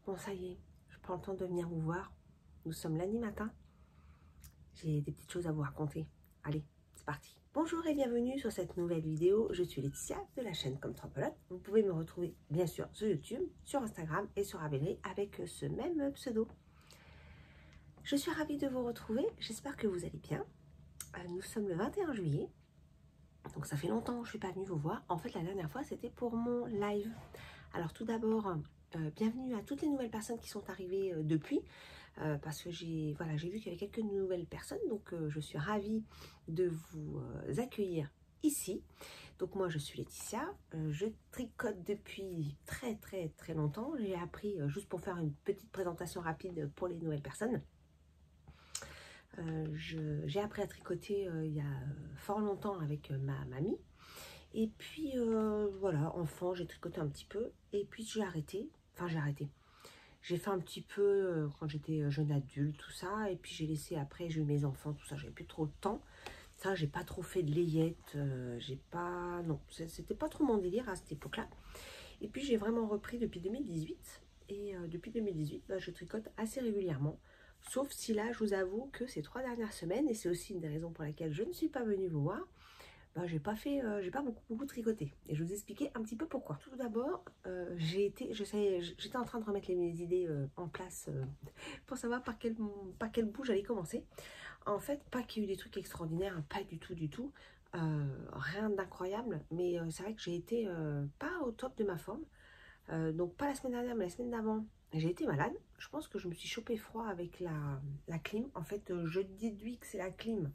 Bon, ça y est, je prends le temps de venir vous voir. Nous sommes lundi matin. J'ai des petites choses à vous raconter. Allez, c'est parti. Bonjour et bienvenue sur cette nouvelle vidéo. Je suis Laetitia de la chaîne Comme Trampelote. Vous pouvez me retrouver bien sûr sur YouTube, sur Instagram et sur Ravelry avec ce même pseudo. Je suis ravie de vous retrouver. J'espère que vous allez bien. Nous sommes le 21 juillet. Donc ça fait longtemps que je ne suis pas venue vous voir. En fait, la dernière fois, c'était pour mon live. Alors tout d'abord, bienvenue à toutes les nouvelles personnes qui sont arrivées depuis. Parce que j'ai vu qu'il y avait quelques nouvelles personnes. Donc je suis ravie de vous accueillir ici. Donc moi, je suis Laetitia. Je tricote depuis très longtemps. J'ai appris, juste pour faire une petite présentation rapide pour les nouvelles personnes. J'ai appris à tricoter il y a fort longtemps avec ma mamie. Et puis voilà, enfant, j'ai tricoté un petit peu. Et puis j'ai arrêté. Enfin, j'ai arrêté. J'ai fait un petit peu quand j'étais jeune adulte, tout ça. Et puis j'ai laissé après, j'ai eu mes enfants, tout ça. J'avais plus trop de temps. Ça, j'ai pas trop fait de layette. J'ai pas... Non, c'était pas trop mon délire à cette époque-là. Et puis j'ai vraiment repris depuis 2018. Et depuis 2018, je tricote assez régulièrement. Sauf si là, je vous avoue que ces 3 dernières semaines, et c'est aussi une des raisons pour laquelle je ne suis pas venue vous voir, j'ai pas beaucoup tricoté. Et je vais vous expliquer un petit peu pourquoi. Tout d'abord, j'étais en train de remettre mes idées en place pour savoir par quel bout j'allais commencer. En fait, pas qu'il y ait eu des trucs extraordinaires, pas du tout. Rien d'incroyable, mais c'est vrai que j'ai été pas au top de ma forme. Donc pas la semaine dernière, mais la semaine d'avant, j'ai été malade. Je pense que je me suis chopé froid avec la clim. En fait, je déduis que c'est la clim.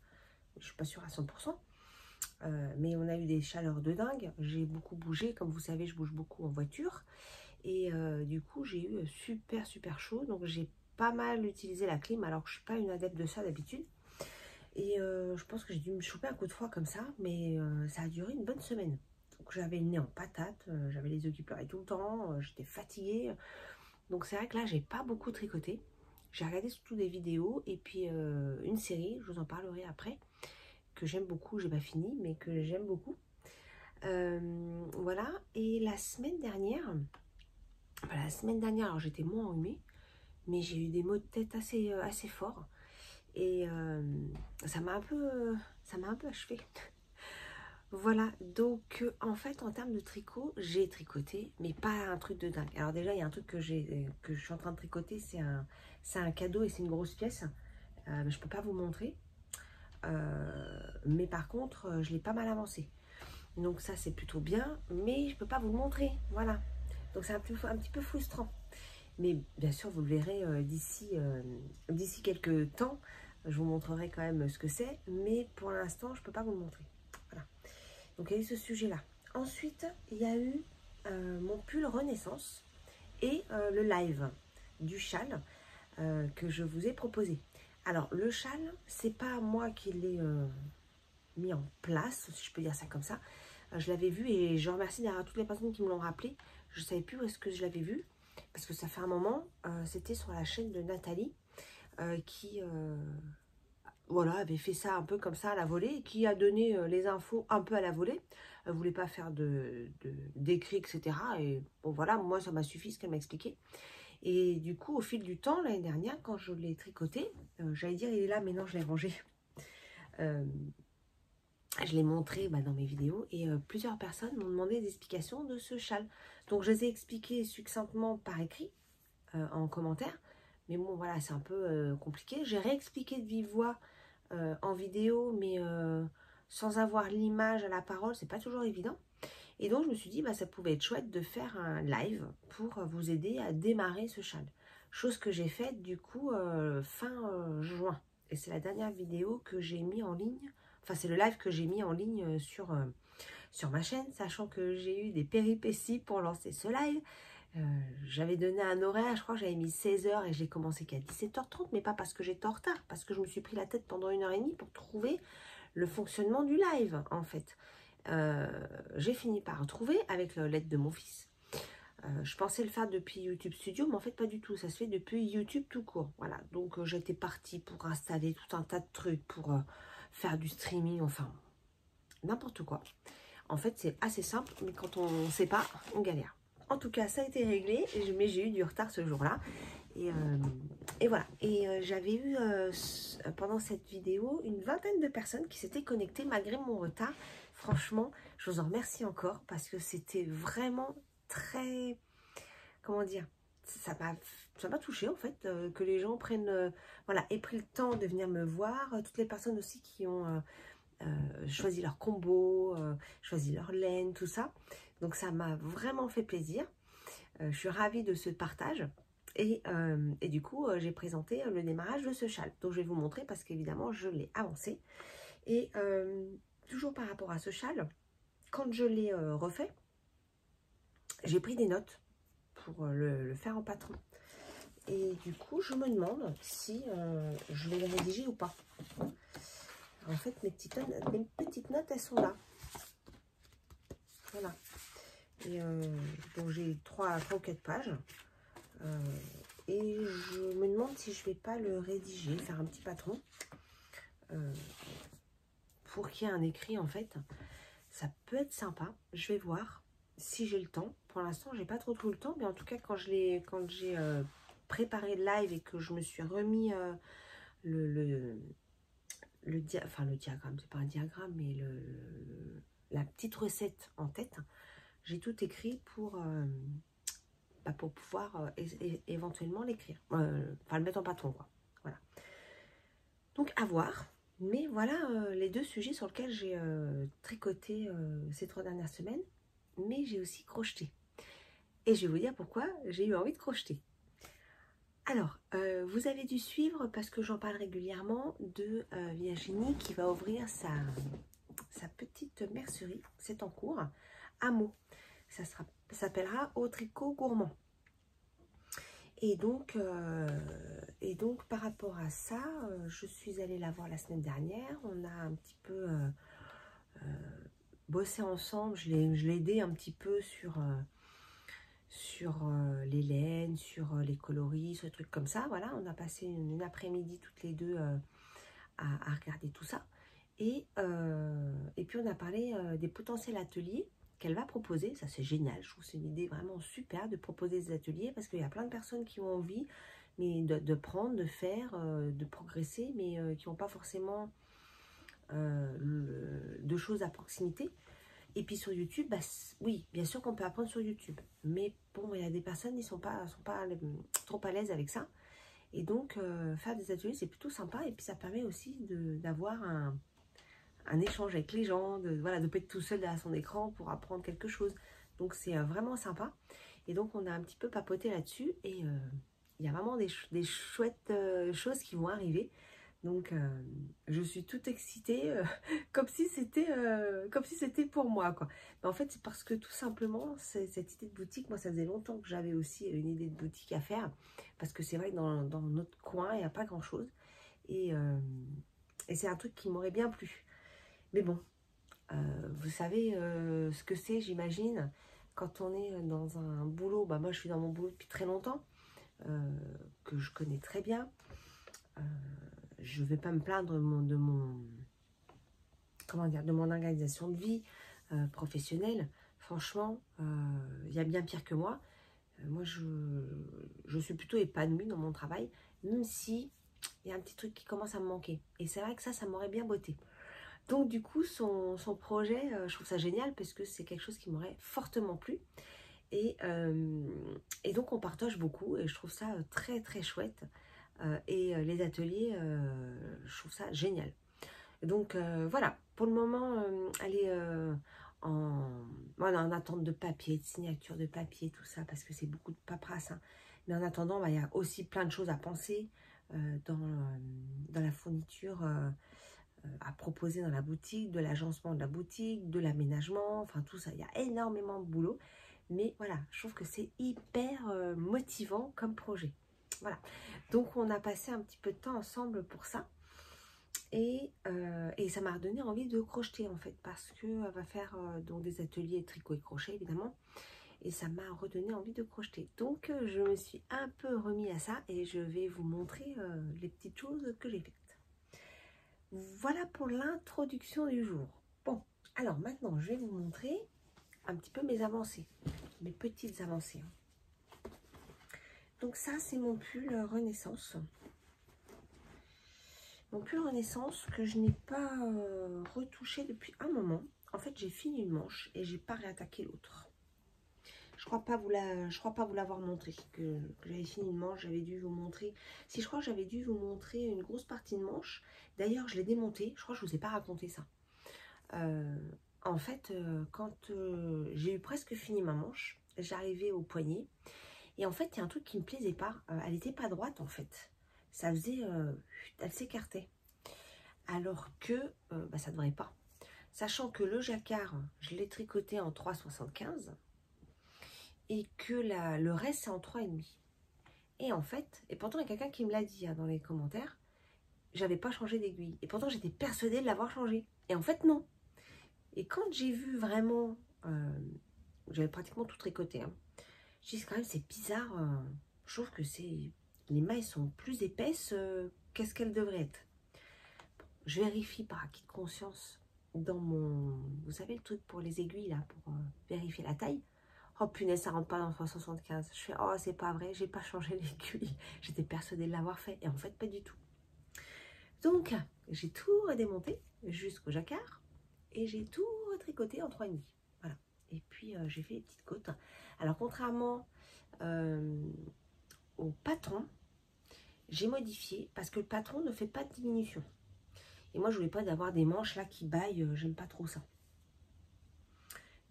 Je suis pas sûre à 100%. Mais on a eu des chaleurs de dingue. J'ai beaucoup bougé. Comme vous savez, je bouge beaucoup en voiture. Et du coup, j'ai eu super chaud. Donc, j'ai pas mal utilisé la clim, alors que je suis pas une adepte de ça d'habitude. Et je pense que j'ai dû me choper un coup de froid comme ça. Mais ça a duré une bonne semaine. Donc, j'avais le nez en patate. J'avais les yeux qui pleuraient tout le temps. J'étais fatiguée. Donc, c'est vrai que là, j'ai pas beaucoup tricoté. J'ai regardé surtout des vidéos et puis une série. Je vous en parlerai après. Que j'aime beaucoup, j'ai pas fini, mais que j'aime beaucoup. Voilà, et la semaine dernière, alors j'étais moins enrhumée, mais j'ai eu des maux de tête assez forts. Et ça m'a un peu achevée. Voilà, donc en fait, en termes de tricot, j'ai tricoté, mais pas un truc de dingue. Alors déjà, il y a un truc que je suis en train de tricoter, c'est un cadeau et c'est une grosse pièce. Mais je peux pas vous montrer. Mais par contre, je l'ai pas mal avancé. Donc ça, c'est plutôt bien, mais je peux pas vous le montrer. Voilà. Donc c'est un petit peu frustrant. Mais bien sûr, vous le verrez d'ici quelques temps. Je vous montrerai quand même ce que c'est. Mais pour l'instant, je peux pas vous le montrer. Voilà. Donc il y a eu ce sujet-là. Ensuite, il y a eu mon pull Renaissance et le live du châle que je vous ai proposé. Alors, le châle, c'est pas moi qui l'ai mis en place, si je peux dire ça comme ça. Je l'avais vu et je remercie derrière toutes les personnes qui me l'ont rappelé. Je ne savais plus où est-ce que je l'avais vu, parce que ça fait un moment. C'était sur la chaîne de Nathalie qui voilà, avait fait ça un peu comme ça à la volée et qui a donné les infos un peu à la volée. Elle ne voulait pas faire d'écrit, etc. Et bon, voilà, moi, ça m'a suffi ce qu'elle m'a expliqué. Et du coup, au fil du temps, l'année dernière, quand je l'ai tricoté, j'allais dire, il est là, mais non, je l'ai rangé. Je l'ai montré dans mes vidéos et plusieurs personnes m'ont demandé des explications de ce châle. Donc, je les ai expliquées succinctement par écrit, en commentaire. Mais bon, voilà, c'est un peu compliqué. J'ai réexpliqué de vive voix en vidéo, mais sans avoir l'image à la parole, c'est pas toujours évident. Et donc, je me suis dit, ça pouvait être chouette de faire un live pour vous aider à démarrer ce châle. Chose que j'ai faite, du coup, fin juin. Et c'est la dernière vidéo que j'ai mis en ligne. Enfin, c'est le live que j'ai mis en ligne sur ma chaîne, sachant que j'ai eu des péripéties pour lancer ce live. J'avais donné un horaire, je crois que j'avais mis 16 h et j'ai commencé qu'à 17 h 30, mais pas parce que j'étais en retard, parce que je me suis pris la tête pendant 1 h 30 pour trouver le fonctionnement du live, en fait. J'ai fini par trouver avec l'aide de mon fils. Je pensais le faire depuis YouTube Studio, mais en fait pas du tout. Ça se fait depuis YouTube tout court. Voilà, donc j'étais partie pour installer tout un tas de trucs, pour faire du streaming, enfin n'importe quoi. En fait, c'est assez simple, mais quand on ne sait pas, on galère. en tout cas, ça a été réglé, mais j'ai eu du retard ce jour-là. Et voilà. Et j'avais eu, pendant cette vidéo, une vingtaine de personnes qui s'étaient connectées malgré mon retard. Franchement, je vous en remercie encore parce que c'était vraiment très... Comment dire? Ça m'a touchée en fait, que les gens prennent... voilà, aient pris le temps de venir me voir. Toutes les personnes aussi qui ont choisi leur combo, choisi leur laine, tout ça. Donc ça m'a vraiment fait plaisir. Je suis ravie de ce partage. Et du coup, j'ai présenté le démarrage de ce châle. Donc, je vais vous montrer parce qu'évidemment, je l'ai avancé. Et toujours par rapport à ce châle, quand je l'ai refait, j'ai pris des notes pour le faire en patron. Et du coup, je me demande si je vais le rédiger ou pas. En fait, mes petites notes, elles sont là. Voilà. Et donc, j'ai 3 ou 4 pages. Et je me demande si je vais pas le rédiger, faire un petit patron pour qu'il y ait un écrit en fait. Ça peut être sympa, je vais voir si j'ai le temps. Pour l'instant, j'ai pas trop le temps, mais en tout cas quand j'ai préparé le live et que je me suis remis le diagramme, c'est pas un diagramme, mais la petite recette en tête, j'ai tout écrit pour pouvoir éventuellement l'écrire, enfin le mettre en patron quoi. Voilà. Donc à voir. Mais voilà les 2 sujets sur lesquels j'ai tricoté ces 3 dernières semaines. Mais j'ai aussi crocheté. Et je vais vous dire pourquoi j'ai eu envie de crocheter. Alors, vous avez dû suivre, parce que j'en parle régulièrement, de Virginie qui va ouvrir sa petite mercerie. C'est en cours, à Meaux. Ça s'appellera Au Tricot Gourmand. Et donc par rapport à ça, je suis allée la voir la semaine dernière. On a un petit peu bossé ensemble. Je l'ai aidé un petit peu sur les laines, sur les coloris, sur des trucs comme ça. Voilà, on a passé une après-midi toutes les deux à regarder tout ça. Et puis on a parlé des potentiels ateliers qu'elle va proposer. Ça c'est génial, je trouve que c'est une idée vraiment super de proposer des ateliers parce qu'il y a plein de personnes qui ont envie mais de prendre, de faire, de progresser, mais qui n'ont pas forcément de choses à proximité. Et puis sur YouTube, bah, oui, bien sûr qu'on peut apprendre sur YouTube, mais bon, il y a des personnes qui sont pas trop à l'aise avec ça. Et donc faire des ateliers c'est plutôt sympa, et puis ça permet aussi d'avoir un échange avec les gens, voilà, de ne pas être tout seul derrière son écran pour apprendre quelque chose. Donc c'est vraiment sympa. Et donc on a un petit peu papoté là-dessus, et il y a vraiment des chouettes choses qui vont arriver. Donc je suis toute excitée, comme si c'était pour moi, quoi. Mais en fait c'est parce que tout simplement cette idée de boutique, moi ça faisait longtemps que j'avais aussi une idée de boutique à faire, parce que c'est vrai que dans notre coin il n'y a pas grand chose, et c'est un truc qui m'aurait bien plu. Mais bon, vous savez ce que c'est, j'imagine, quand on est dans un boulot. Bah, moi, je suis dans mon boulot depuis très longtemps, que je connais très bien. Je ne vais pas me plaindre de mon organisation de vie professionnelle. Franchement, il y a bien pire que moi. Moi, je suis plutôt épanouie dans mon travail, même si il y a un petit truc qui commence à me manquer. Et c'est vrai que ça m'aurait bien botté. Donc du coup, son projet, je trouve ça génial parce que c'est quelque chose qui m'aurait fortement plu. Et donc on partage beaucoup et je trouve ça très très chouette. Et les ateliers, je trouve ça génial. Donc voilà, pour le moment, elle est en attente de papier, de signature de papier, tout ça, parce que c'est beaucoup de paperasse. Hein. Mais en attendant, bah, il y a aussi plein de choses à penser dans la fourniture à proposer dans la boutique, de l'agencement de la boutique, de l'aménagement, enfin tout ça. Il y a énormément de boulot. Mais voilà, je trouve que c'est hyper motivant comme projet. Voilà, donc on a passé un petit peu de temps ensemble pour ça. Et ça m'a redonné envie de crocheter en fait, parce qu'elle va faire donc des ateliers tricot et crochet évidemment. Et ça m'a redonné envie de crocheter. Donc je me suis un peu remis à ça et je vais vous montrer les petites choses que j'ai faites. Voilà pour l'introduction du jour. Bon, alors maintenant je vais vous montrer un petit peu mes avancées. mes petites avancées. Donc ça, c'est mon pull Renaissance. Mon pull Renaissance que je n'ai pas retouché depuis un moment. En fait, j'ai fini une manche et j'ai pas réattaqué l'autre. Je crois pas vous l'avoir montré, que j'avais fini une manche, j'avais dû vous montrer. Si, je crois que j'avais dû vous montrer une grosse partie de manche. D'ailleurs, je l'ai démonté, je crois que je vous ai pas raconté ça. En fait, quand j'ai eu presque fini ma manche, j'arrivais au poignet. Et en fait, il y a un truc qui me plaisait pas. Elle n'était pas droite, en fait. Ça faisait... elle s'écartait. Alors que ça ne devrait pas. Sachant que le jacquard, je l'ai tricoté en 3,75 et que le reste, c'est en 3,5. Et en fait, et pourtant, il y a quelqu'un qui me l'a dit dans les commentaires, j'avais pas changé d'aiguille. Et pourtant, j'étais persuadée de l'avoir changé. Et en fait, non. Et quand j'ai vu vraiment, j'avais pratiquement tout tricoté. Hein, je dis quand même, c'est bizarre. Je trouve que les mailles sont plus épaisses qu'est-ce qu'elles devraient être. Je vérifie par acquis de conscience dans mon... Vous savez, le truc pour les aiguilles, là, pour vérifier la taille. Oh punaise, ça rentre pas dans 3,75. Je fais, oh, c'est pas vrai, j'ai pas changé l'aiguille. J'étais persuadée de l'avoir fait. Et en fait, pas du tout. Donc, j'ai tout redémonté jusqu'au jacquard. Et j'ai tout retricoté en 3,5. Voilà. Et puis, j'ai fait les petites côtes. Alors, contrairement au patron, j'ai modifié parce que le patron ne fait pas de diminution. Et moi, je voulais pas d'avoir des manches là qui baillent, j'aime pas trop ça.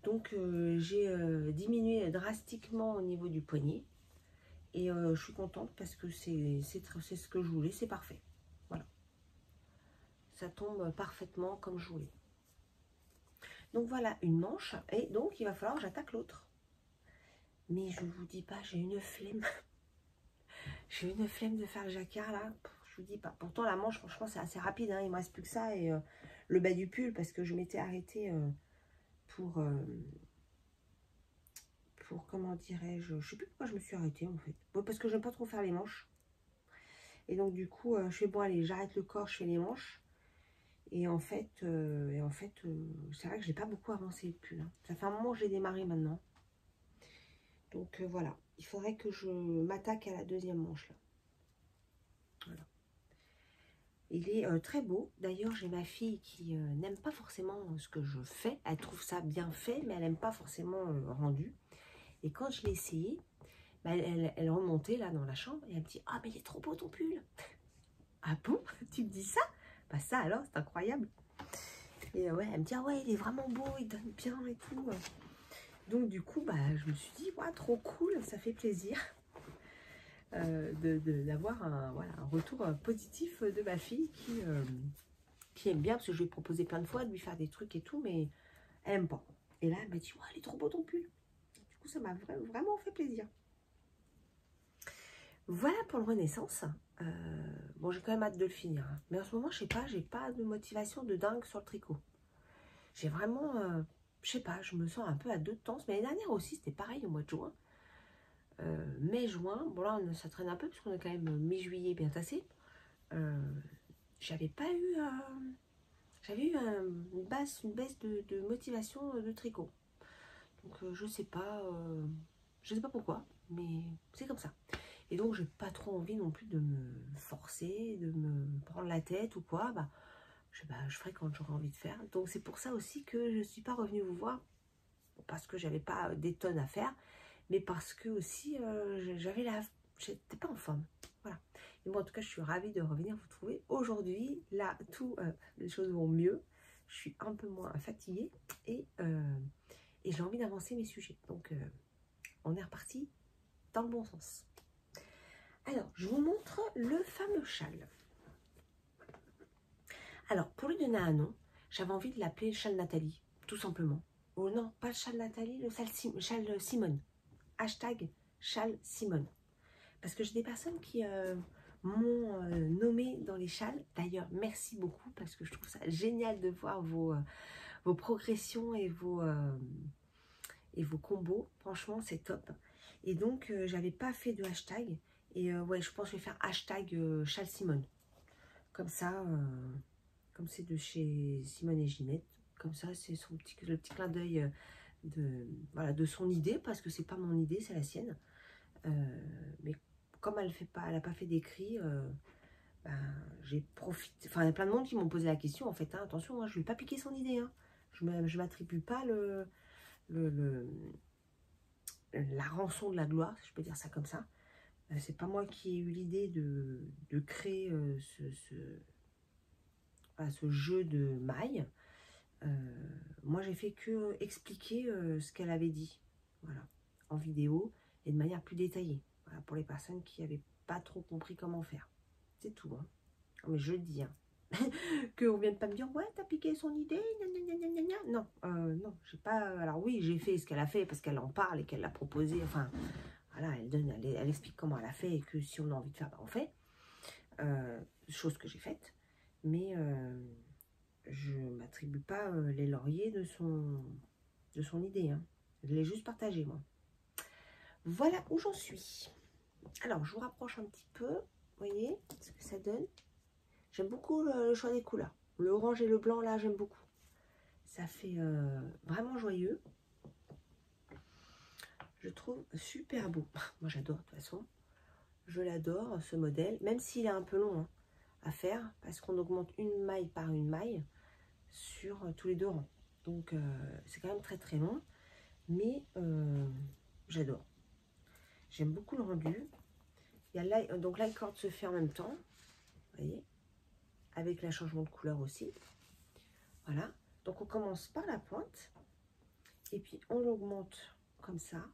Donc, j'ai diminué drastiquement au niveau du poignet. Et je suis contente parce que c'est ce que je voulais, c'est parfait. Voilà. Ça tombe parfaitement comme je voulais. Donc, voilà une manche. Et donc, il va falloir que j'attaque l'autre. Mais je vous dis pas, j'ai une flemme. J'ai une flemme de faire le jacquard là. Je vous dis pas. Pourtant, la manche, franchement, c'est assez rapide. Hein. Il me reste plus que ça. Et le bas du pull, parce que je m'étais arrêtée pour comment dirais-je, je sais plus pourquoi je me suis arrêtée en fait. Bon, parce que j'aime pas trop faire les manches. Et donc, du coup, je fais bon, allez, j'arrête le corps, je fais les manches. Et en fait, c'est vrai que j'ai pas beaucoup avancé le pull. Hein. Ça fait un moment que j'ai démarré maintenant. Donc, voilà. Il faudrait que je m'attaque à la deuxième manche là. Voilà. Il est très beau. D'ailleurs, j'ai ma fille qui n'aime pas forcément ce que je fais. Elle trouve ça bien fait, mais elle n'aime pas forcément rendu. Et quand je l'ai essayé, bah, elle remontait là dans la chambre et elle me dit « Ah, mais il est trop beau ton pull !» Ah bon? Tu me dis ça? Bah ça alors, c'est incroyable. Et ouais, elle me dit « Ah ouais, il est vraiment beau, il donne bien et tout. » Donc du coup, bah, je me suis dit « Ouais, trop cool, ça fait plaisir. » d'avoir un retour positif de ma fille qui aime bien, parce que je lui ai proposé plein de fois de lui faire des trucs et tout, mais elle aime pas. Et là, elle m'a dit, ouais, il est trop beau ton pull. Du coup, ça m'a vraiment fait plaisir. Voilà pour le Renaissance. Bon, j'ai quand même hâte de le finir. Hein. Mais en ce moment, je sais pas, j'ai pas de motivation de dingue sur le tricot. J'ai vraiment, je sais pas, je me sens un peu à deux de temps. Mais l'année dernière aussi, c'était pareil au mois de juin. Mai-juin, bon là ça traîne un peu parce qu'on est quand même mi-juillet bien tassé. J'avais pas eu, j'avais eu une baisse de motivation de tricot. Donc je sais pas pourquoi, mais c'est comme ça. Et donc j'ai pas trop envie non plus de me forcer, de me prendre la tête ou quoi. Bah, je ferai quand j'aurai envie de faire. Donc c'est pour ça aussi que je suis pas revenue vous voir, parce que j'avais pas des tonnes à faire. Mais parce que aussi, j'étais pas en forme. Voilà. Et moi, en tout cas, je suis ravie de revenir vous trouver aujourd'hui. Là, les choses vont mieux. Je suis un peu moins fatiguée et j'ai envie d'avancer mes sujets. Donc, on est reparti dans le bon sens. Alors, je vous montre le fameux châle. Alors, pour lui donner un nom, j'avais envie de l'appeler châle Nathalie, tout simplement. Oh non, pas le châle Nathalie, le châle Simone. Hashtag châle Simone. Parce que j'ai des personnes qui m'ont nommé dans les châles. D'ailleurs, merci beaucoup parce que je trouve ça génial de voir vos progressions et vos combos. Franchement, c'est top. Et donc, j'avais pas fait de hashtag. Et ouais, je pense que je vais faire hashtag châle Simone. Comme ça, comme c'est de chez Simone et Ginette. Comme ça, c'est le petit clin d'œil voilà, de son idée, parce que c'est pas mon idée, c'est la sienne. Mais comme elle n'a pas fait d'écrit, ben, j'ai profité. Enfin, il y a plein de monde qui m'ont posé la question, en fait, hein, attention, moi, je ne vais pas piquer son idée. Hein. Je ne m'attribue pas la rançon de la gloire, si je peux dire ça comme ça. C'est pas moi qui ai eu l'idée de créer voilà, ce jeu de mailles. Moi, j'ai fait que expliquer ce qu'elle avait dit, voilà, en vidéo et de manière plus détaillée, voilà, pour les personnes qui n'avaient pas trop compris comment faire. C'est tout, hein. Mais je le dis, hein. Qu'on vienne pas me dire, ouais, t'as piqué son idée, gna, gna, gna, gna. Non, non, j'ai pas. Alors oui, j'ai fait ce qu'elle a fait parce qu'elle en parle et qu'elle l'a proposé. Enfin, voilà, elle explique comment elle a fait et que si on a envie de faire, ben, on fait. Chose que j'ai faite, mais je m'attribue pas les lauriers de son idée, hein. Je l'ai juste partagé, moi. Voilà où j'en suis. Alors, je vous rapproche un petit peu. Vous voyez ce que ça donne. J'aime beaucoup le choix des couleurs. Le orange et le blanc, là, j'aime beaucoup. Ça fait vraiment joyeux. Je trouve super beau. Moi, j'adore, de toute façon. Je l'adore, ce modèle. Même s'il est un peu long, hein, à faire, parce qu'on augmente une maille par une maille sur tous les 2 rangs. Donc, c'est quand même très, très long. Mais j'adore. J'aime beaucoup le rendu. Il y a donc la corde se fait en même temps. Vous voyez, avec le changement de couleur aussi. Voilà. Donc, on commence par la pointe. Et puis, on l'augmente comme ça.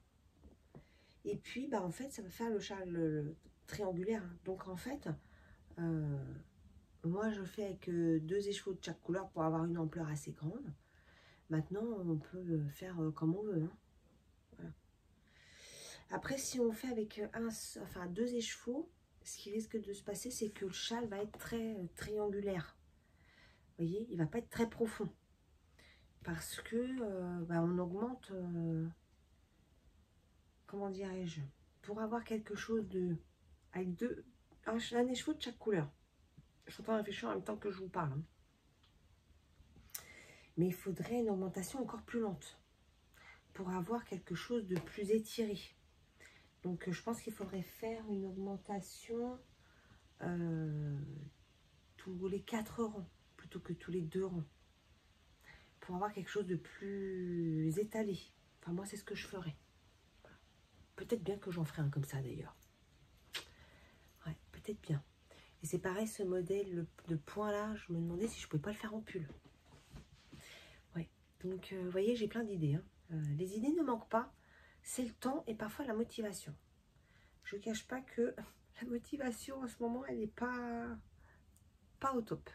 Et puis, bah, en fait, ça va faire le châle triangulaire. Donc, en fait, moi, je fais avec 2 écheveaux de chaque couleur pour avoir une ampleur assez grande. Maintenant, on peut faire comme on veut, hein. Voilà. Après, si on fait avec 2 écheveaux, ce qui risque de se passer, c'est que le châle va être très triangulaire. Vous voyez, il ne va pas être très profond. Parce que bah, on augmente, comment dirais-je, pour avoir quelque chose avec un écheveau de chaque couleur. Je suis en train de réfléchir en même temps que je vous parle, hein. Mais il faudrait une augmentation encore plus lente pour avoir quelque chose de plus étiré. Donc, je pense qu'il faudrait faire une augmentation tous les 4 rangs plutôt que tous les 2 rangs pour avoir quelque chose de plus étalé. Enfin, moi, c'est ce que je ferais. Peut-être bien que j'en ferai un comme ça, d'ailleurs. Ouais, peut-être bien. Et c'est pareil, ce modèle de point-là, je me demandais si je pouvais pas le faire en pull. Ouais, donc, vous voyez, j'ai plein d'idées, hein. Les idées ne manquent pas. C'est le temps et parfois la motivation. Je ne cache pas que la motivation en ce moment, elle n'est pas au top.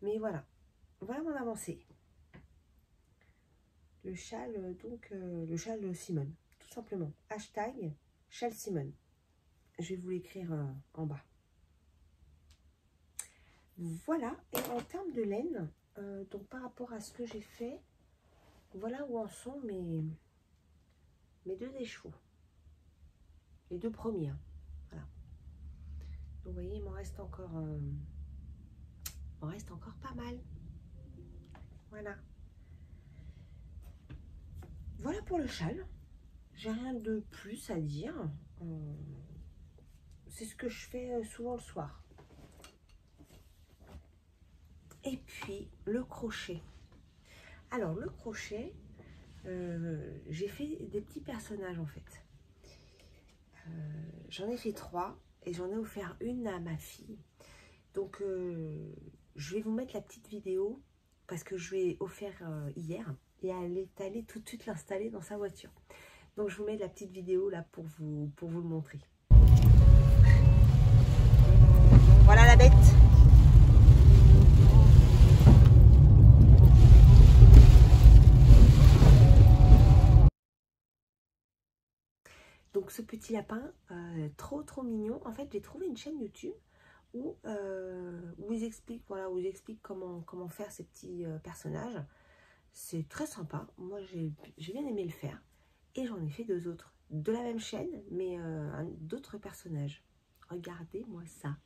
Mais voilà. Voilà mon avancée. Le châle, donc, le châle Simone, tout simplement. Hashtag châle Simone. Je vais vous l'écrire en bas. Voilà. Et en termes de laine, donc par rapport à ce que j'ai fait, voilà où en sont mes 2 écheveaux. Les 2 premiers. Hein. Voilà. Donc, vous voyez, il m'en reste encore pas mal. Voilà. Voilà pour le châle. J'ai rien de plus à dire. C'est ce que je fais souvent le soir. Et puis, le crochet. Alors, le crochet, j'ai fait des petits personnages, en fait. J'en ai fait 3 et j'en ai offert une à ma fille. Donc, je vais vous mettre la petite vidéo parce que je l'ai offert hier et elle est allée tout de suite l'installer dans sa voiture. Donc, je vous mets la petite vidéo là pour vous le montrer. Voilà la bête. Donc ce petit lapin, trop mignon. En fait, j'ai trouvé une chaîne YouTube où ils expliquent, voilà, où ils expliquent comment faire ces petits personnages. C'est très sympa. Moi, j'ai bien aimé le faire. Et j'en ai fait 2 autres de la même chaîne, mais d'autres personnages. Regardez-moi ça.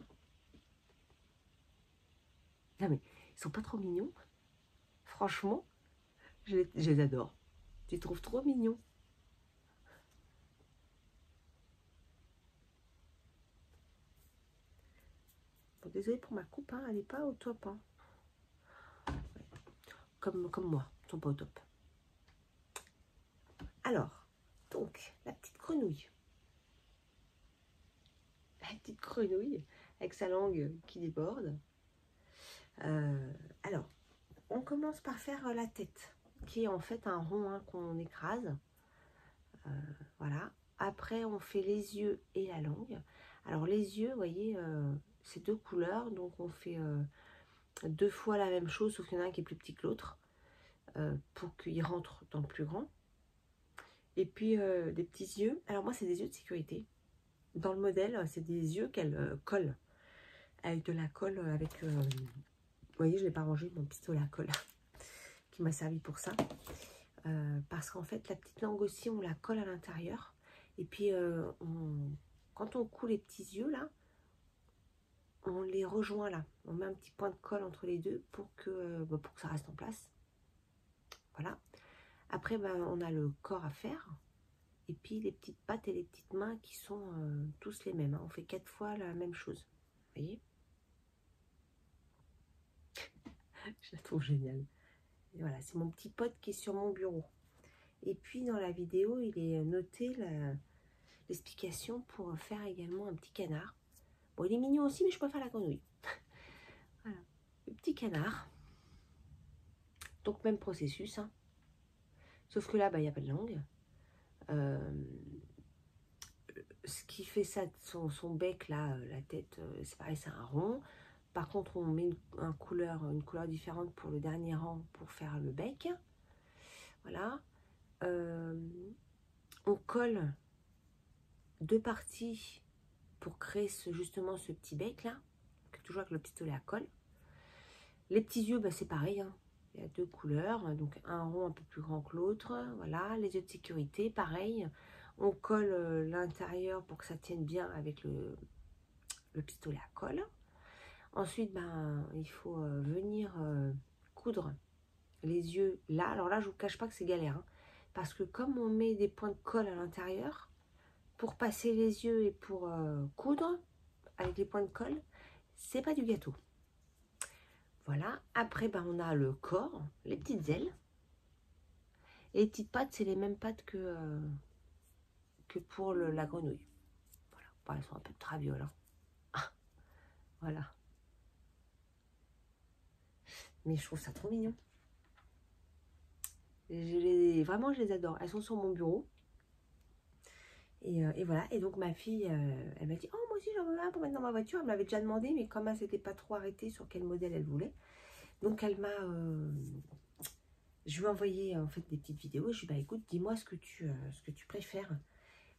Non mais, ils sont pas trop mignons. Franchement, je les adore. Tu trouves trop mignon. Bon, désolée pour ma coupe, hein, elle n'est pas au top. Hein. Comme moi, ils sont pas au top. Alors, donc, la petite grenouille. La petite grenouille avec sa langue qui déborde. Alors, on commence par faire la tête, qui est en fait un rond hein, qu'on écrase. Voilà. Après, on fait les yeux et la langue. Alors, les yeux, vous voyez, c'est deux couleurs. Donc, on fait 2 fois la même chose, sauf qu'il y en a un qui est plus petit que l'autre, pour qu'il rentre dans le plus grand. Et puis, des petits yeux. Alors, moi, c'est des yeux de sécurité. Dans le modèle, c'est des yeux qu'elle colle. Avec de la colle, avec... vous voyez, je ne l'ai pas rangé, mon pistolet à colle, qui m'a servi pour ça. Parce qu'en fait, la petite langue aussi, on la colle à l'intérieur. Et puis, quand on coud les petits yeux, là, on les rejoint là. On met un petit point de colle entre les deux pour que ça reste en place. Voilà. Après, on a le corps à faire. Et puis, les petites pattes et les petites mains qui sont tous les mêmes. Hein. On fait 4 fois la même chose. Vous voyez? Je la trouve géniale. Et voilà, c'est mon petit pote qui est sur mon bureau. Et puis, dans la vidéo, il est noté l'explication pour faire également un petit canard. Bon, il est mignon aussi, mais je préfère la grenouille. Voilà, le petit canard. Donc, même processus. Hein. Sauf que là, il n'y a pas de langue. Ce qui fait ça, son bec, là, la tête, c'est pareil, c'est un rond. Par contre, on met une couleur différente pour le dernier rang pour faire le bec. Voilà. On colle 2 parties pour créer justement ce petit bec là, toujours avec le pistolet à colle. Les petits yeux, c'est pareil, hein. Il y a 2 couleurs, donc un rond un peu plus grand que l'autre. Voilà, les yeux de sécurité, pareil. On colle l'intérieur pour que ça tienne bien avec le pistolet à colle. Ensuite, il faut venir coudre les yeux là. Alors là, je vous cache pas que c'est galère, hein, parce que comme on met des points de colle à l'intérieur, pour passer les yeux et pour coudre avec les points de colle, c'est pas du gâteau. Voilà. Après, on a le corps, les petites ailes. Et les petites pattes, c'est les mêmes pattes que pour la grenouille. Voilà. Elles sont un peu travioles. Hein. Voilà. Mais je trouve ça trop mignon. Vraiment, je les adore. Elles sont sur mon bureau. Et voilà. Et donc, ma fille, elle m'a dit, oh, moi aussi, j'en veux un pour mettre dans ma voiture. Elle m'avait déjà demandé, mais comme elle s'était pas trop arrêtée sur quel modèle elle voulait. Donc, elle m'a... je lui ai envoyé, en fait, des petites vidéos. Je lui ai dit, écoute, dis-moi ce que tu préfères.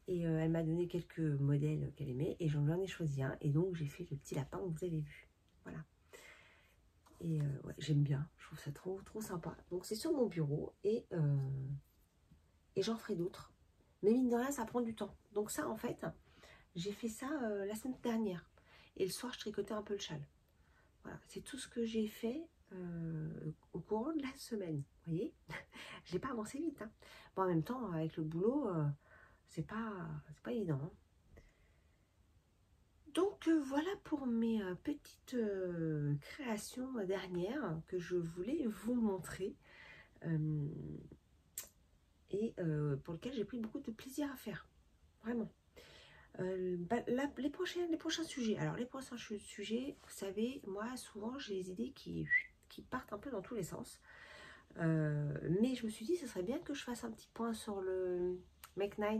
Et elle m'a donné quelques modèles qu'elle aimait. Et j'en ai choisi un. Et donc, j'ai fait le petit lapin que vous avez vu. Voilà. Et ouais, j'aime bien, je trouve ça trop sympa. Donc c'est sur mon bureau et j'en ferai d'autres. Mais mine de rien, ça prend du temps. Donc ça, en fait, j'ai fait ça la semaine dernière. Et le soir, je tricotais un peu le châle. Voilà, c'est tout ce que j'ai fait au courant de la semaine. Vous voyez, je n'ai pas avancé vite. Hein. Bon, en même temps, avec le boulot, c'est pas évident. Hein. Donc voilà pour mes petites créations dernières que je voulais vous montrer et pour lesquelles j'ai pris beaucoup de plaisir à faire, vraiment. Les prochains sujets, alors les prochains sujets, vous savez, moi souvent j'ai des idées qui partent un peu dans tous les sens, mais je me suis dit ce serait bien que je fasse un petit point sur le Make 9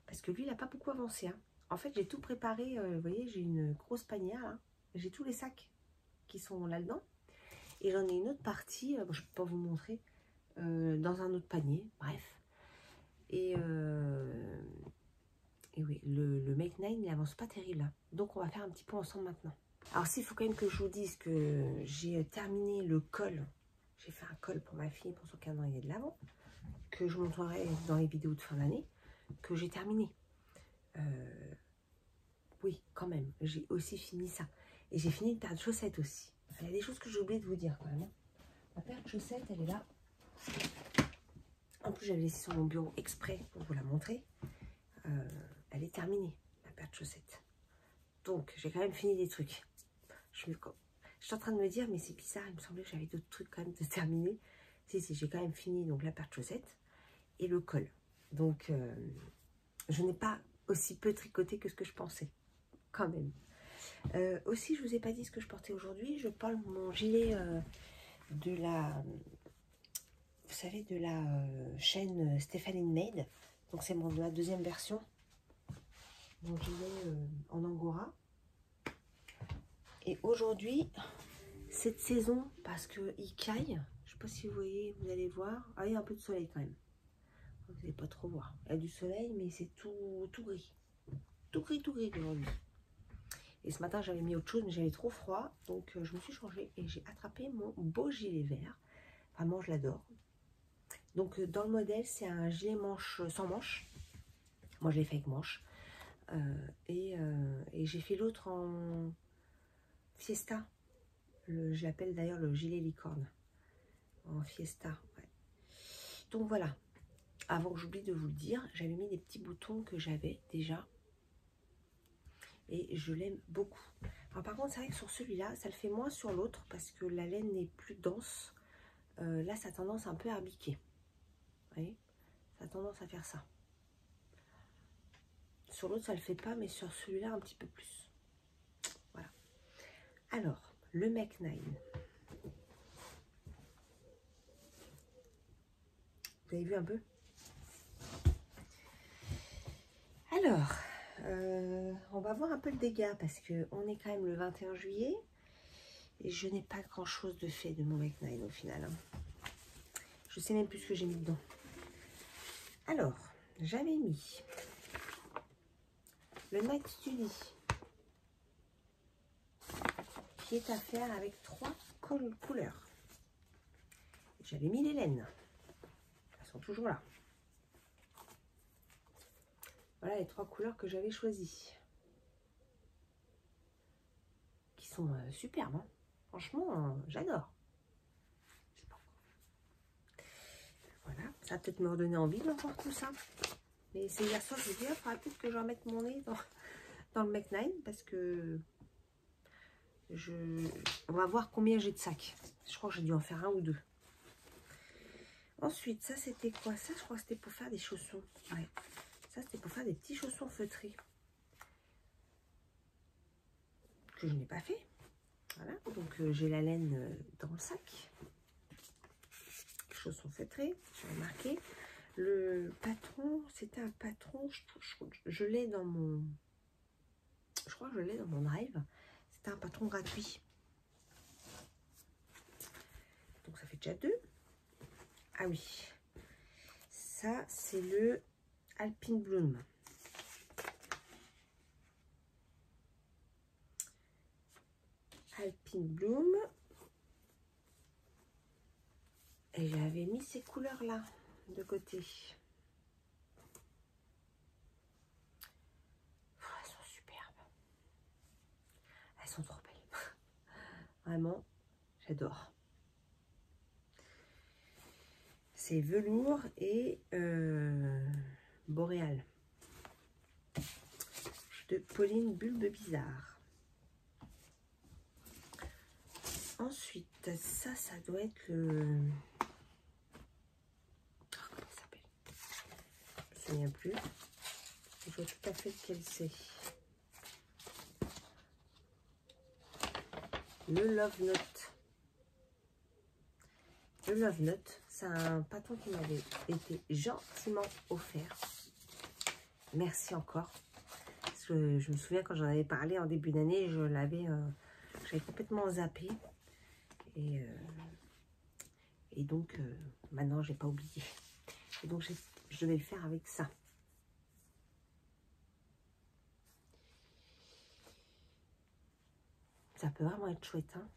parce que lui il n'a pas beaucoup avancé, hein. En fait, j'ai tout préparé, vous voyez, j'ai une grosse panière, hein. J'ai tous les sacs qui sont là-dedans. Et j'en ai une autre partie, je ne peux pas vous montrer, dans un autre panier, bref. Et oui, le Make 9, il n'avance pas terrible. Hein. Donc, on va faire un petit peu ensemble maintenant. Alors, s'il faut quand même que je vous dise que j'ai terminé le col. J'ai fait un col pour ma fille, pour son calendrier de l'Avent, que je montrerai dans les vidéos de fin d'année, que j'ai terminé. Oui, quand même, j'ai aussi fini ça. Et j'ai fini une paire de chaussettes aussi. Il y a des choses que j'ai oublié de vous dire quand même. La paire de chaussettes, elle est là. En plus, j'avais laissé sur mon bureau exprès pour vous la montrer. Elle est terminée, la paire de chaussettes. Donc, j'ai quand même fini des trucs. Je suis en train de me dire, mais c'est bizarre, il me semblait que j'avais d'autres trucs quand même de terminer. Si, j'ai quand même fini donc la paire de chaussettes et le col. Donc, je n'ai pas aussi peu tricoté que ce que je pensais, quand même. Aussi, je ne vous ai pas dit ce que je portais aujourd'hui. Je porte mon gilet de la... Vous savez, de la chaîne Stephanie Made. Donc, c'est la deuxième version. Mon gilet en angora. Et aujourd'hui, cette saison, parce qu'il caille, je ne sais pas si vous voyez, vous allez voir. Ah, il y a un peu de soleil quand même. Vous n'allez pas trop voir. Il y a du soleil, mais c'est tout gris. Tout gris aujourd'hui. Et ce matin, j'avais mis autre chose, mais j'avais trop froid. Donc, je me suis changée et j'ai attrapé mon beau gilet vert. Vraiment, je l'adore. Donc, dans le modèle, c'est un gilet manche sans manche. Moi, je l'ai fait avec manche. Et j'ai fait l'autre en fiesta. Je l'appelle d'ailleurs le gilet licorne. En fiesta. Ouais. Donc, voilà. Avant que j'oublie de vous le dire, j'avais mis des petits boutons que j'avais déjà. Et je l'aime beaucoup. Alors, par contre, c'est vrai que sur celui-là, ça le fait moins sur l'autre parce que la laine n'est plus dense. Là, ça a tendance un peu à biquer. Vous voyez, ça a tendance à faire ça. Sur l'autre, ça le fait pas, mais sur celui-là, un petit peu plus. Voilà. Alors, le Mech 9. Vous avez vu un peu? Alors, on va voir un peu le dégât parce qu'on est quand même le 21 juillet et je n'ai pas grand chose de fait de mon Mech 9 au final. Hein. Je sais même plus ce que j'ai mis dedans. Alors, j'avais mis le Night Study qui est à faire avec 3 couleurs. J'avais mis les laines. Elles sont toujours là. Voilà les 3 couleurs que j'avais choisies. Qui sont superbes. Hein. Franchement, j'adore. Voilà, ça va peut-être me redonner envie de voir tout ça. Mais c'est hier soir, je me dis, il faudra peut-être que je remette mon nez dans le Mech 9 parce que on va voir combien j'ai de sacs. Je crois que j'ai dû en faire un ou deux. Ensuite, ça c'était quoi? Ça, je crois que c'était pour faire des chaussons. Ouais. Ça, c'était pour faire des petits chaussons feutrés. Que je n'ai pas fait. Voilà, donc j'ai la laine dans le sac. Chaussons feutrés, j'ai remarqué. Le patron, c'était un patron, je l'ai dans mon... Je crois que je l'ai dans mon drive. C'était un patron gratuit. Donc ça fait déjà 2. Ah oui. Ça, c'est le Alpine Bloom. Alpine Bloom. Et j'avais mis ces couleurs-là de côté. Elles sont superbes. Elles sont trop belles. Vraiment, j'adore. C'est velours et boréal. De Pauline Bulbe Bizarre. Ensuite, ça doit être le... Comment ça s'appelle? Je me souviens plus. Je vois tout à fait lequel c'est. Le Love Note. Le Love Note, c'est un patron qui m'avait été gentiment offert. Merci encore. Parce que je me souviens quand j'en avais parlé en début d'année, j'avais complètement zappé. Et donc, maintenant, j'ai pas oublié. Et donc, je vais le faire avec ça. Ça peut vraiment être chouette. Hein.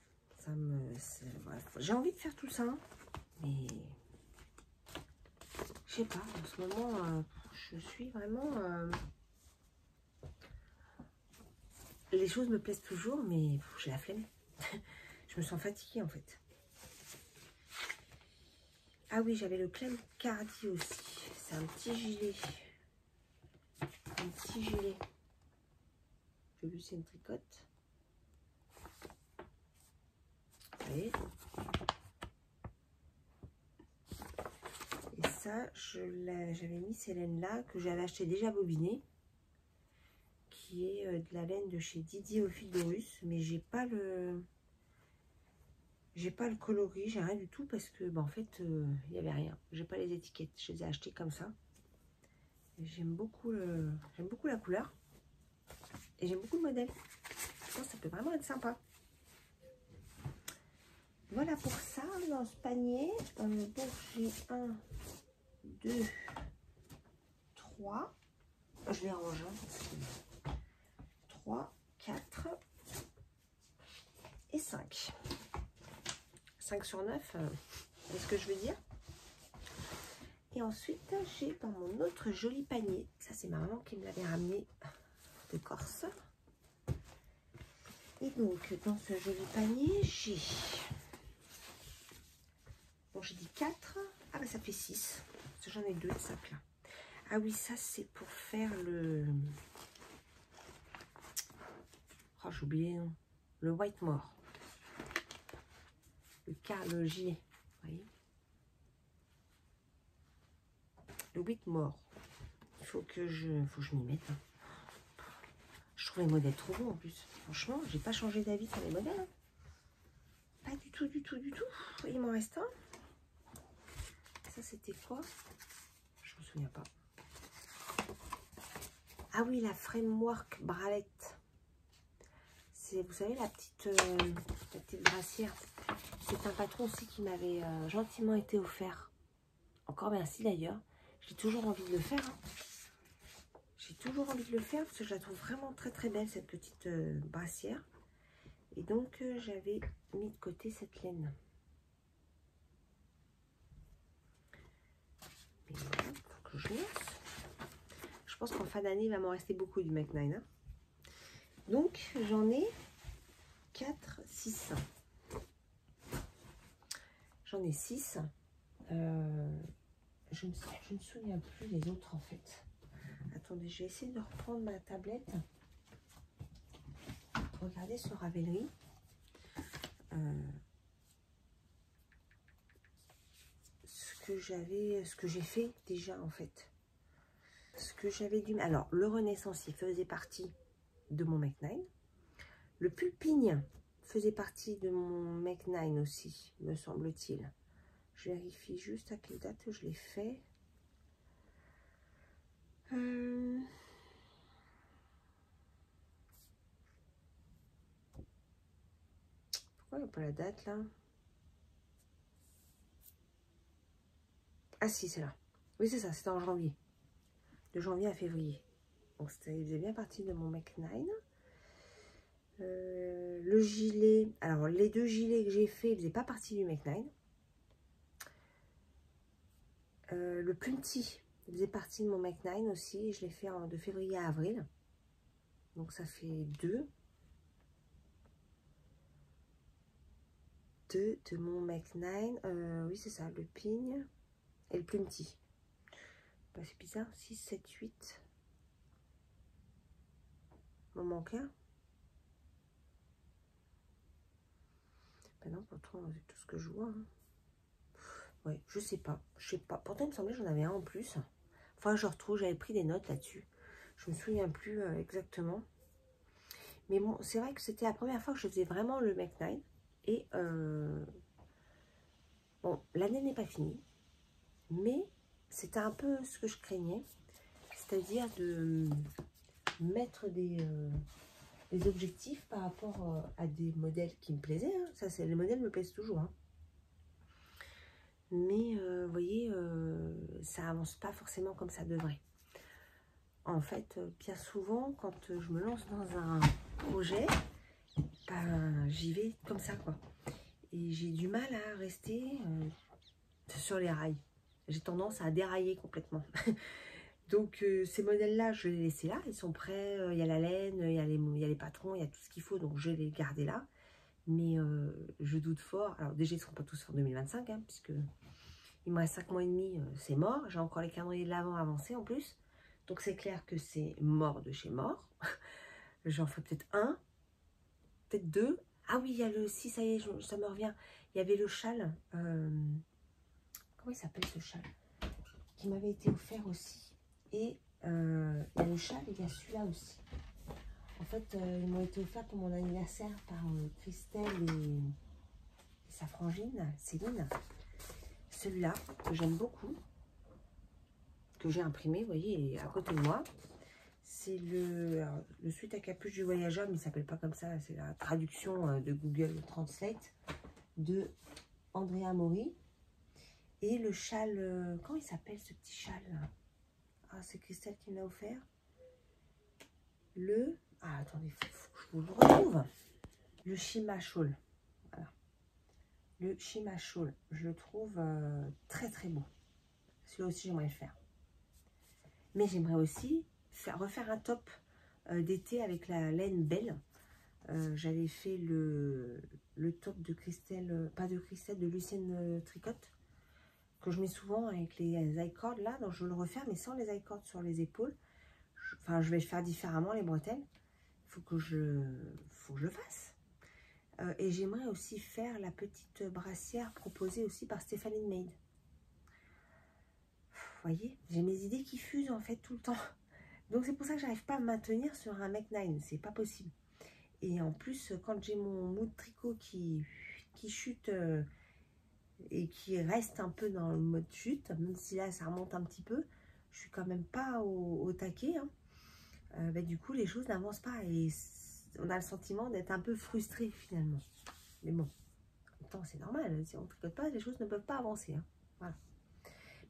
Voilà. J'ai envie de faire tout ça. Hein. Mais, je sais pas, en ce moment, je suis vraiment... les choses me plaisent toujours, mais j'ai la flemme. Je me sens fatiguée, en fait. Ah oui, j'avais le Clem Cardi aussi. C'est un petit gilet. Un petit gilet. J'ai vu, c'est une tricote. Vous voyez. Et ça, j'avais mis ces laines-là que j'avais acheté déjà bobinées. Qui est de la laine de chez Didier Ophidorus. Mais j'ai pas le coloris, j'ai rien du tout parce que en fait il n'y avait rien. J'ai pas les étiquettes, je les ai achetées comme ça. J'aime beaucoup la couleur et j'aime beaucoup le modèle. Je pense que ça peut vraiment être sympa. Voilà pour ça dans ce panier. Donc j'ai 1, 2, 3. Je les range. 3, 4 et 5. 5 sur 9, c'est ce que je veux dire. Et ensuite, j'ai dans mon autre joli panier, ça c'est ma maman qui me l'avait ramené de Corse. Et donc, dans ce joli panier, j'ai... Bon, j'ai dit 4. Ah bah ça fait 6. Parce que j'en ai 2 de sacs là. Ah oui, ça c'est pour faire le... Oh, j'ai oublié le nom. Le Whitemore. Le gilet, vous voyez. Le Whitmore. Il faut que je m'y mette. Hein. Je trouve les modèles trop bons en plus. Franchement, j'ai pas changé d'avis sur les modèles. Hein. Pas du tout, du tout, du tout. Il m'en reste un. Ça, c'était quoi? Je me souviens pas. Ah oui, la framework bralette. C'est, vous savez, la petite brassière. C'est un patron aussi qui m'avait gentiment été offert. Encore merci d'ailleurs. J'ai toujours envie de le faire. Hein. J'ai toujours envie de le faire parce que je la trouve vraiment très très belle cette petite brassière. Et donc j'avais mis de côté cette laine. Mais voilà, faut que je lance. Je pense qu'en fin d'année il va m'en rester beaucoup du Mac 9. Hein. Donc j'en ai 4, 6. J'en ai 6. Je ne me souviens plus les autres en fait. Attendez, je vais essayer de reprendre ma tablette. Regardez sur Ravelry. Ce que j'ai fait déjà en fait. Ce que j'avais dû... Alors, le Renaissance, il faisait partie de mon Mac 9. Le Pulpigne faisait partie de mon Mac 9 aussi, me semble-t-il. Je vérifie juste à quelle date je l'ai fait. Pourquoi il n'y a pas la date là? Ah si, c'est là. Oui, c'est ça, c'était en janvier. De janvier à février. Donc, il faisait bien partie de mon Mac 9. Le gilet, alors les 2 gilets que j'ai fait, ils faisaient pas partie du Mac 9. Le Punty faisait partie de mon Mac 9 aussi. Je l'ai fait de février à avril. Donc ça fait 2. 2 de mon Mac 9. Oui, c'est ça, le Pigne et le Punty. Bah, c'est bizarre. 6, 7, 8. Il m'en manque un. Ben non, pourtant, c'est tout ce que je vois. Hein. Ouais, je sais pas. Je sais pas. Pourtant, il me semblait que j'en avais un en plus. Enfin, je retrouve, j'avais pris des notes là-dessus. Je me souviens plus exactement. Mais bon, c'est vrai que c'était la première fois que je faisais vraiment le Mac 9. Et bon, l'année n'est pas finie. Mais c'était un peu ce que je craignais. C'est-à-dire de mettre des objectifs par rapport à des modèles qui me plaisaient. Hein. Ça, c'est les modèles me plaisent toujours. Hein. Mais vous voyez, ça avance pas forcément comme ça devrait. En fait, bien souvent, quand je me lance dans un projet, ben, j'y vais comme ça, quoi. Et j'ai du mal à rester sur les rails. J'ai tendance à dérailler complètement. Donc, ces modèles-là, je les ai laissés là. Ils sont prêts. Il y a la laine, il y a les patrons, il y a tout ce qu'il faut. Donc, je vais les garder là. Mais je doute fort. Alors, déjà, ils ne seront pas tous en 2025, hein, puisque Il me reste 5 mois et demi, c'est mort. J'ai encore les calendriers de l'avant avancés en plus. Donc c'est clair que c'est mort de chez mort. J'en ferai peut-être un, peut-être deux. Ah oui, il y a le... Si, ça y est, ça me revient. Il y avait le châle. Comment il s'appelle ce châle? Qui m'avait été offert aussi. Et il y a le châle, il y a celui-là aussi. En fait, ils m'ont été offerts pour mon anniversaire par Christelle et sa frangine, Céline. Celui-là, que j'aime beaucoup, que j'ai imprimé, vous voyez, à côté de moi. C'est le suite à capuche du voyageur, mais il ne s'appelle pas comme ça. C'est la traduction de Google Translate de Andrea Mori. Et le châle, comment il s'appelle ce petit châle là? Ah, c'est Christelle qui me l'a offert. Ah, attendez, faut que je vous le retrouve. Le Shima Shawl. Voilà. Le Shima Shawl. Je le trouve très très beau. Celui-là aussi, j'aimerais le faire. Mais j'aimerais aussi refaire un top d'été avec la laine belle. J'avais fait le top de Christelle, pas de Christelle, de Lucienne Tricotte, que je mets souvent avec les I-cords là. Donc je veux le refaire, mais sans les I-cords sur les épaules. Enfin, je vais le faire différemment, les bretelles. Il faut que je le fasse. Et j'aimerais aussi faire la petite brassière proposée aussi par Stéphanie Maid. Vous voyez, j'ai mes idées qui fusent en fait tout le temps. Donc c'est pour ça que j'arrive pas à me maintenir sur un Mech 9, c'est pas possible. Et en plus, quand j'ai mon mood tricot qui chute et qui reste un peu dans le mode chute, même si là ça remonte un petit peu, je suis quand même pas au taquet. Hein. Bah, du coup, les choses n'avancent pas et on a le sentiment d'être un peu frustré finalement. Mais bon, en même temps, c'est normal. Si on ne tricote pas, les choses ne peuvent pas avancer. Hein. Voilà.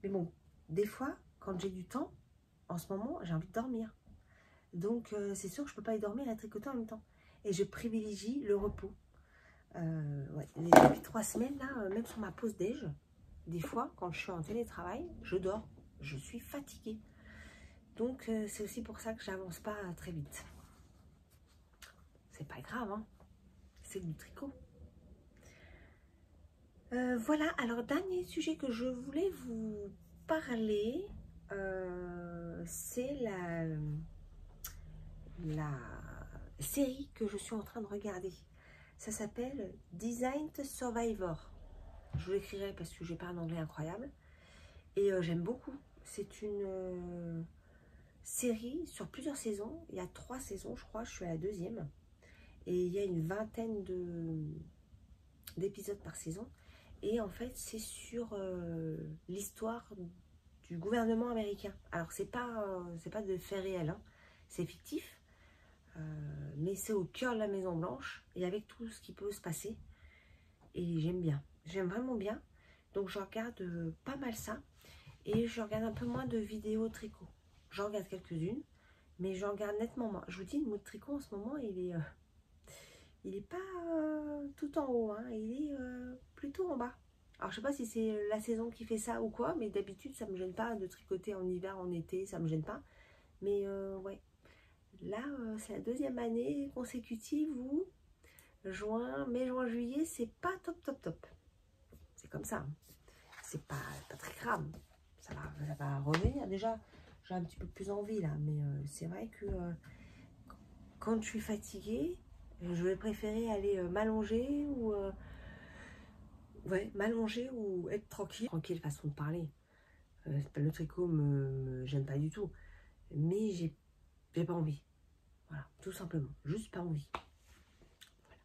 Mais bon, des fois, quand j'ai du temps, en ce moment, j'ai envie de dormir. Donc, c'est sûr que je ne peux pas y dormir et tricoter en même temps. Et je privilégie le repos. Ouais. Depuis 3 semaines, là, même sur ma pause déj, des fois, quand je suis en télétravail, je dors. Je suis fatiguée. Donc, c'est aussi pour ça que j'avance pas très vite. C'est pas grave, hein. C'est du tricot. Voilà, alors dernier sujet que je voulais vous parler, c'est la série que je suis en train de regarder. Ça s'appelle Designed Survivor. Je vous l'écrirai parce que j'ai pas un anglais incroyable. Et j'aime beaucoup. C'est une série sur plusieurs saisons. Il y a 3 saisons, je crois. Je suis à la 2e. Et il y a une vingtaine d'épisodes par saison. Et en fait, c'est sur l'histoire du gouvernement américain. Alors, c'est pas de faits réels, hein. C'est fictif. Mais c'est au cœur de la Maison Blanche et avec tout ce qui peut se passer. Et j'aime bien. J'aime vraiment bien. Donc, je regarde pas mal ça. Et je regarde un peu moins de vidéos tricot. J'en regarde quelques-unes. Mais j'en regarde nettement moins. Je vous dis, le mode tricot en ce moment, il est pas tout en haut, hein, il est plutôt en bas. Alors je sais pas si c'est la saison qui fait ça ou quoi, mais d'habitude ça me gêne pas de tricoter en hiver, en été, ça me gêne pas. Mais ouais, là c'est la 2e année consécutive où mai, juin, juillet, c'est pas top. C'est comme ça, hein. C'est pas très grave, ça va revenir. Déjà, j'ai un petit peu plus envie là, mais c'est vrai que quand je suis fatiguée, je vais préférer aller m'allonger ou m'allonger ou être tranquille. Tranquille façon de parler. Le tricot me gêne pas du tout. Mais j'ai pas envie. Voilà, tout simplement. Juste pas envie. Voilà.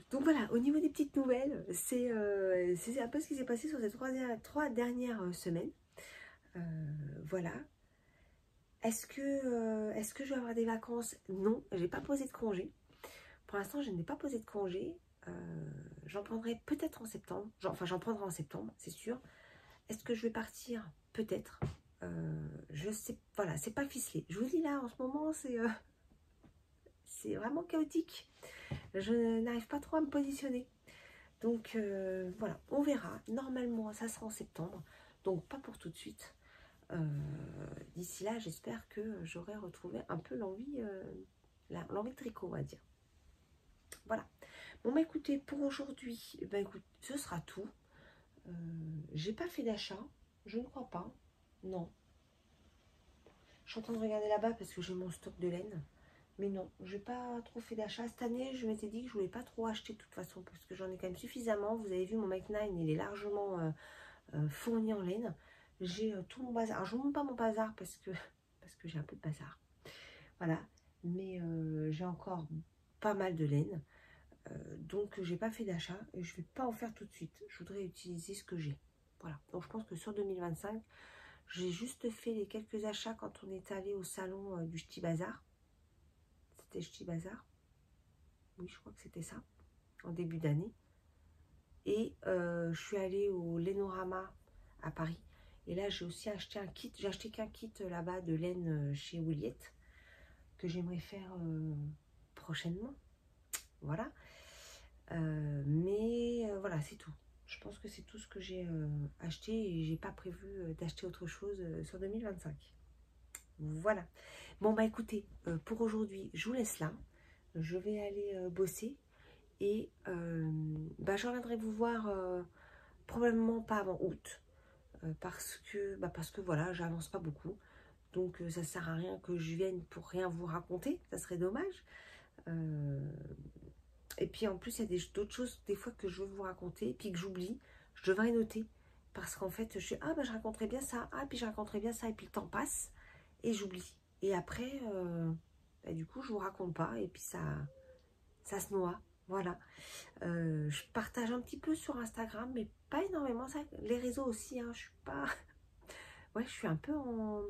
Donc voilà, au niveau des petites nouvelles, c'est un peu ce qui s'est passé sur ces 3 dernières semaines. Voilà. Est-ce que je vais avoir des vacances? Non, j'ai pas posé de congé. Pour l'instant, je n'ai pas posé de congé. J'en prendrai peut-être en septembre. Enfin, j'en prendrai en septembre, c'est sûr. Est-ce que je vais partir? Peut-être. Je sais, voilà, c'est pas ficelé. Je vous dis là, en ce moment, c'est vraiment chaotique. Je n'arrive pas trop à me positionner. Donc, voilà, on verra. Normalement, ça sera en septembre. Donc, pas pour tout de suite. D'ici là, j'espère que j'aurai retrouvé un peu l'envie de tricot, on va dire. Voilà. Bon, bah écoutez, pour aujourd'hui, bah, écoute, ce sera tout. J'ai pas fait d'achat, je ne crois pas, non. Je suis en train de regarder là-bas parce que j'ai mon stock de laine. Mais non, j'ai pas trop fait d'achat. Cette année, je m'étais dit que je voulais pas trop acheter de toute façon parce que j'en ai quand même suffisamment. Vous avez vu, mon Make 9, il est largement fourni en laine. J'ai tout mon bazar. Alors, je ne vous montre pas mon bazar parce que j'ai un peu de bazar. Voilà. Mais j'ai encore pas mal de laine. Donc, j'ai pas fait d'achat et je vais pas en faire tout de suite. Je voudrais utiliser ce que j'ai. Voilà. Donc, je pense que sur 2025, j'ai juste fait les quelques achats quand on est allé au salon du Ch'ti Bazar. C'était Ch'ti Bazar. Oui, je crois que c'était ça, en début d'année. Et je suis allée au Lainorama à Paris. Et là, j'ai aussi acheté un kit. J'ai acheté qu'un kit là-bas de laine chez Williette que j'aimerais faire prochainement. Voilà. Mais voilà, c'est tout. Je pense que c'est tout ce que j'ai acheté et j'ai pas prévu d'acheter autre chose sur 2025. Voilà. Bon, bah écoutez, pour aujourd'hui, je vous laisse là. Je vais aller bosser. Et bah, je reviendrai vous voir probablement pas avant août. Parce que voilà, j'avance pas beaucoup. Donc ça sert à rien que je vienne pour rien vous raconter. Ça serait dommage. Et puis en plus, il y a d'autres choses des fois que je veux vous raconter. Et puis que j'oublie. Je devrais noter. Parce qu'en fait, je suis, ah bah je raconterai bien ça. Ah puis je raconterai bien ça. Et puis le temps passe. Et j'oublie. Et après, bah, du coup, je vous raconte pas. Et puis ça se noie. Voilà. Je partage un petit peu sur Instagram, mais pas énormément. Ça, les réseaux aussi, hein, je suis pas... Ouais, je suis un peu en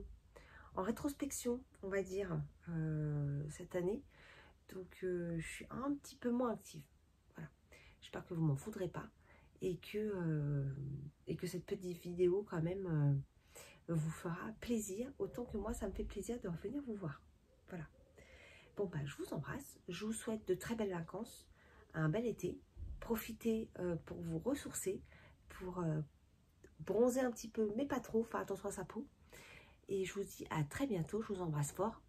rétrospection, on va dire, cette année. Donc, je suis un petit peu moins active. Voilà. J'espère que vous m'en voudrez pas et que cette petite vidéo, quand même, vous fera plaisir, autant que moi, ça me fait plaisir de revenir vous voir. Voilà. Bon, bah, je vous embrasse. Je vous souhaite de très belles vacances, un bel été. Profitez pour vous ressourcer, pour bronzer un petit peu, mais pas trop. Faire attention à sa peau. Et je vous dis à très bientôt. Je vous embrasse fort.